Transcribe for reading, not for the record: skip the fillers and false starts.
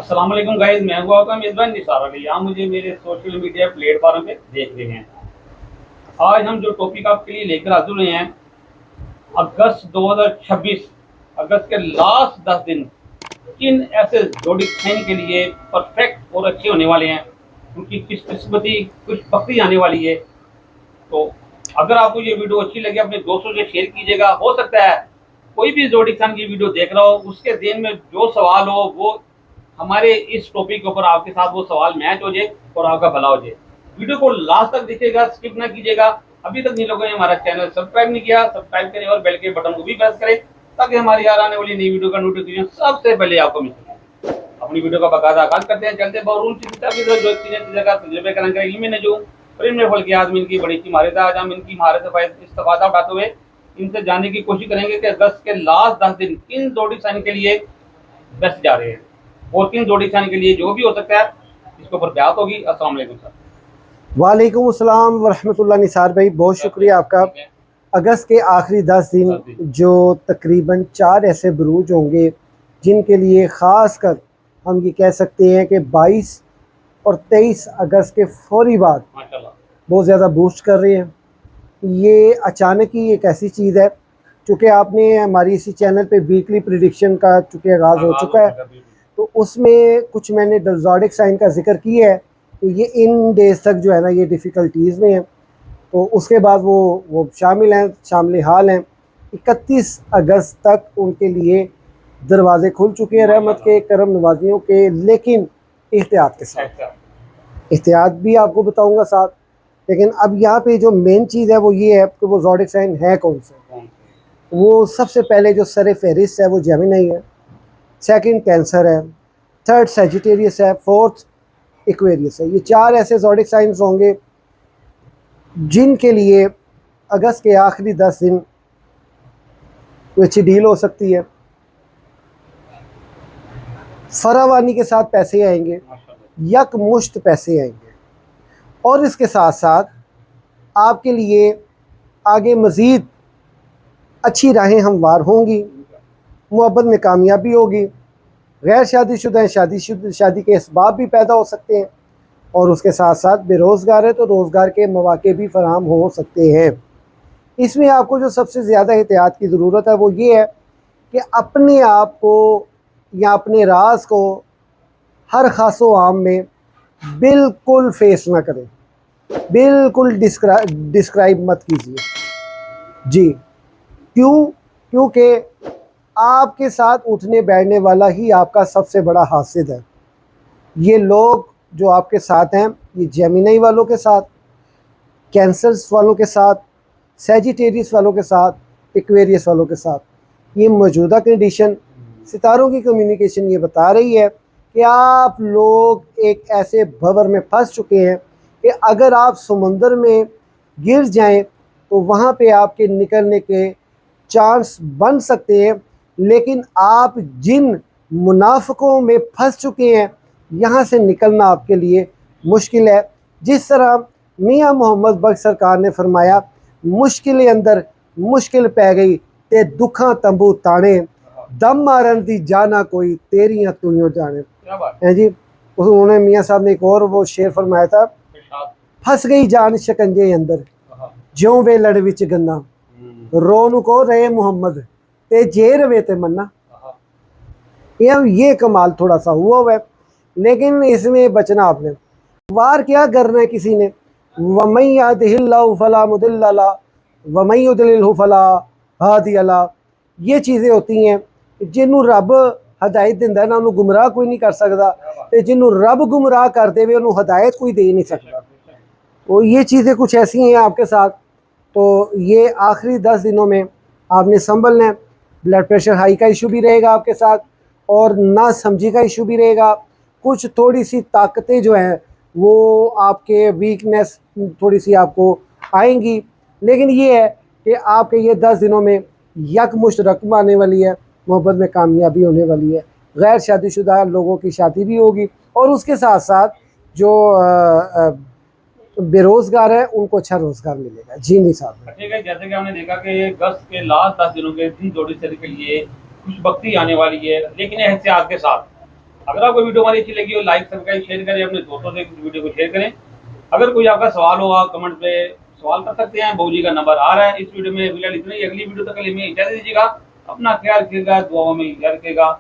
अस्सलाम वालेकुम गाइस, मैं हूं आपका मेज़बान निसार अली। आप मुझे मेरे सोशल मीडिया प्लेटफॉर्म पे देख रहे हैं। आज हम जो टॉपिक आपके लिए लेकर हाजिर हुए हैं, अगस्त 2026 अगस्त के लास्ट 10 दिन किन ऐसे जोड़ी खाने के लिए परफेक्ट और अच्छे होने वाले हैं, उनकी किस किस्मती कुछ बकरी आने वाली है। तो अगर आपको ये वीडियो अच्छी लगे अपने दोस्तों से शेयर कीजिएगा। हो सकता है कोई भी जोड़ी खान की वीडियो देख रहा हो, उसके ज़हन में जो सवाल हो वो हमारे इस टॉपिक के ऊपर आपके साथ वो सवाल मैच हो जाए और आपका भला हो जाए। वीडियो को लास्ट तक देखिएगा, स्किप ना कीजिएगा। अभी तक जिन लोगों ने हमारा चैनल सब्सक्राइब नहीं किया, सब्सक्राइब करें और बेल के बटन को भी प्रेस करें ताकि हमारी यार आने वाली नई वीडियो का नोटिफिकेशन सबसे पहले आपको मिल सके। अपनी वीडियो का बाकायदा आगाज करते हैं। चलते बहुत तजुर्बे करेंगे इल्मी नजूम और इनमें फल की आदमी इनकी बड़ी सी महारत। आज हम इनकी महारत से इस्तेफादा उठाते हुए इनसे जानने की कोशिश करेंगे कि अगस्त के लास्ट 10 दिन किन जोड़ी साइन के लिए बेस्ट जा रहे हैं और किन जोड़ी साइन के लिए जो भी हो सकता है इसके ऊपर बात होगी। अस्सलाम वालेकुम सर। वालेकुम अस्सलाम वरहमतुल्लाह। निसार भाई बहुत शुक्रिया आपका। अगस्त के आखिरी 10 दिन जो तकरीबन 4 ऐसे बुरूज होंगे जिनके लिए ख़ास कर हम ये कह सकते हैं कि 22 और 23 अगस्त के फौरी बाद बहुत ज़्यादा बूस्ट कर रहे हैं। ये अचानक ही एक ऐसी चीज़ है, चूँकि आपने हमारी इसी चैनल पे वीकली प्रिडिक्शन का चूँकि आगाज़ हो चुका है, तो उसमें कुछ मैंने ज़ोडिक साइन का जिक्र किया है। तो ये इन डेज़ तक जो है ना ये डिफ़िकल्टीज़ में है, तो उसके बाद वो शामिल हाल हैं। 31 अगस्त तक उनके लिए दरवाज़े खुल चुके हैं रहमत के, करम नवाजियों के, लेकिन एहतियात के साथ। एहतियात भी आपको बताऊंगा साथ। लेकिन अब यहाँ पे जो मेन चीज़ है वो ये है कि वो ज़ोडिक साइन है कौन से। वो सबसे पहले जो सर फहरिस्त है वो जेमिनी है, सेकंड कैंसर है, थर्ड सजिटेरियस है, फोर्थ एक्वेरियस है। ये 4 ऐसे ज़ोडिक साइंस होंगे जिनके लिए अगस्त के आखिरी 10 दिन कोई अच्छी डील हो सकती है। फरावानी के साथ पैसे आएंगे, यकमुश्त पैसे आएंगे, और इसके साथ साथ आपके लिए आगे मज़ीद अच्छी राहें हमवार होंगी, मोहब्बत में कामयाबी होगी, गैर शादीशुदा शादी के इसबाब भी पैदा हो सकते हैं, और उसके साथ साथ बेरोज़गार है तो रोज़गार के मौके भी फराहम हो सकते हैं। इसमें आपको जो सबसे ज़्यादा एहतियात की ज़रूरत है वो ये है कि अपने आप को या अपने राज को हर ख़ासो आम में बिल्कुल फेस ना करें, बिल्कुल डिस्क्राइब मत कीजिए जी। क्योंकि आपके साथ उठने बैठने वाला ही आपका सबसे बड़ा हासिद है। ये लोग जो आपके साथ हैं, ये जेमिनी वालों के साथ, कैंसर्स वालों के साथ, सैजिटेरियस वालों के साथ, एक्वेरियस वालों के साथ, ये मौजूदा कंडीशन सितारों की कम्युनिकेशन ये बता रही है कि आप लोग एक ऐसे भंवर में फंस चुके हैं कि अगर आप समुंदर में गिर जाएं तो वहाँ पे आपके निकलने के चांस बन सकते हैं, लेकिन आप जिन मुनाफिकों में फंस चुके हैं यहाँ से निकलना आपके लिए मुश्किल है। जिस तरह मियाँ मोहम्मद बख्श सरकार ने फरमाया, मुश्किल अंदर मुश्किल पै गई ते दुखा तंबू ताने, दम मारन दी जाना कोई तेरियां तुइयों जाने है जी। उन्होंने मियाँ साहब ने एक और वो शेर फरमाया था, फंस गई जान शिकंजे अंदर ज्यों वे लड़ विच गन्ना, रोन को रहे मोहम्मद ते जे रवे ते मन्ना। ये कमाल थोड़ा सा हुआ है, लेकिन इसमें बचना आपने। वार क्या करना है किसी ने, वमन यहदिहिल्लाहु फला मुदिल्ल लहु वमन युद्लिलहु फला हादिया लहु। ये चीज़ें होती हैं जिन्हों रब हदायत दिंदा ना उन्होंने गुमराह कोई नहीं कर सकता, तो जिन्हों रब गुमराह कर दे उन्होंने हदायत कोई दे नहीं सकता। तो ये चीज़ें कुछ ऐसी हैं आपके साथ। तो ये आखिरी 10 दिनों में आपने संभलना है। ब्लड प्रेशर हाई का इशू भी रहेगा आपके साथ, और ना समझी का इशू भी रहेगा। कुछ थोड़ी सी ताकतें जो हैं वो आपके वीकनेस थोड़ी सी आपको आएंगी, लेकिन ये है कि आपके ये 10 दिनों में यकमुश्त रकम आने वाली है, मोहब्बत में कामयाबी होने वाली है, गैर शादीशुदा लोगों की शादी भी होगी, और उसके साथ साथ जो बेरोज़गार है उनको अच्छा रोज़गार मिलेगा जी। नहीं साहब, ठीक है, जैसे कि हमने देखा कि अगस्त के लास्ट 10 दिनों के दिन जोड़ी सर के लिए कुछ बकरी आने वाली है, लेकिन एहतियात के साथ। अगर आपको वीडियो हमारी अच्छी लगी हो, लाइक सब्सक्राइब शेयर करें, अपने दोस्तों से इस वीडियो को शेयर करें। अगर कोई आपका सवाल हो, आप कमेंट पे सवाल कर सकते हैं। बहू जी का नंबर आ रहा है। इस वीडियो में फिलहाल इतना ही। अगली वीडियो तक के लिए हमें इजाजत दीजिएगा। अपना ख्याल रखिएगा, दुआओं में याद रखिएगा।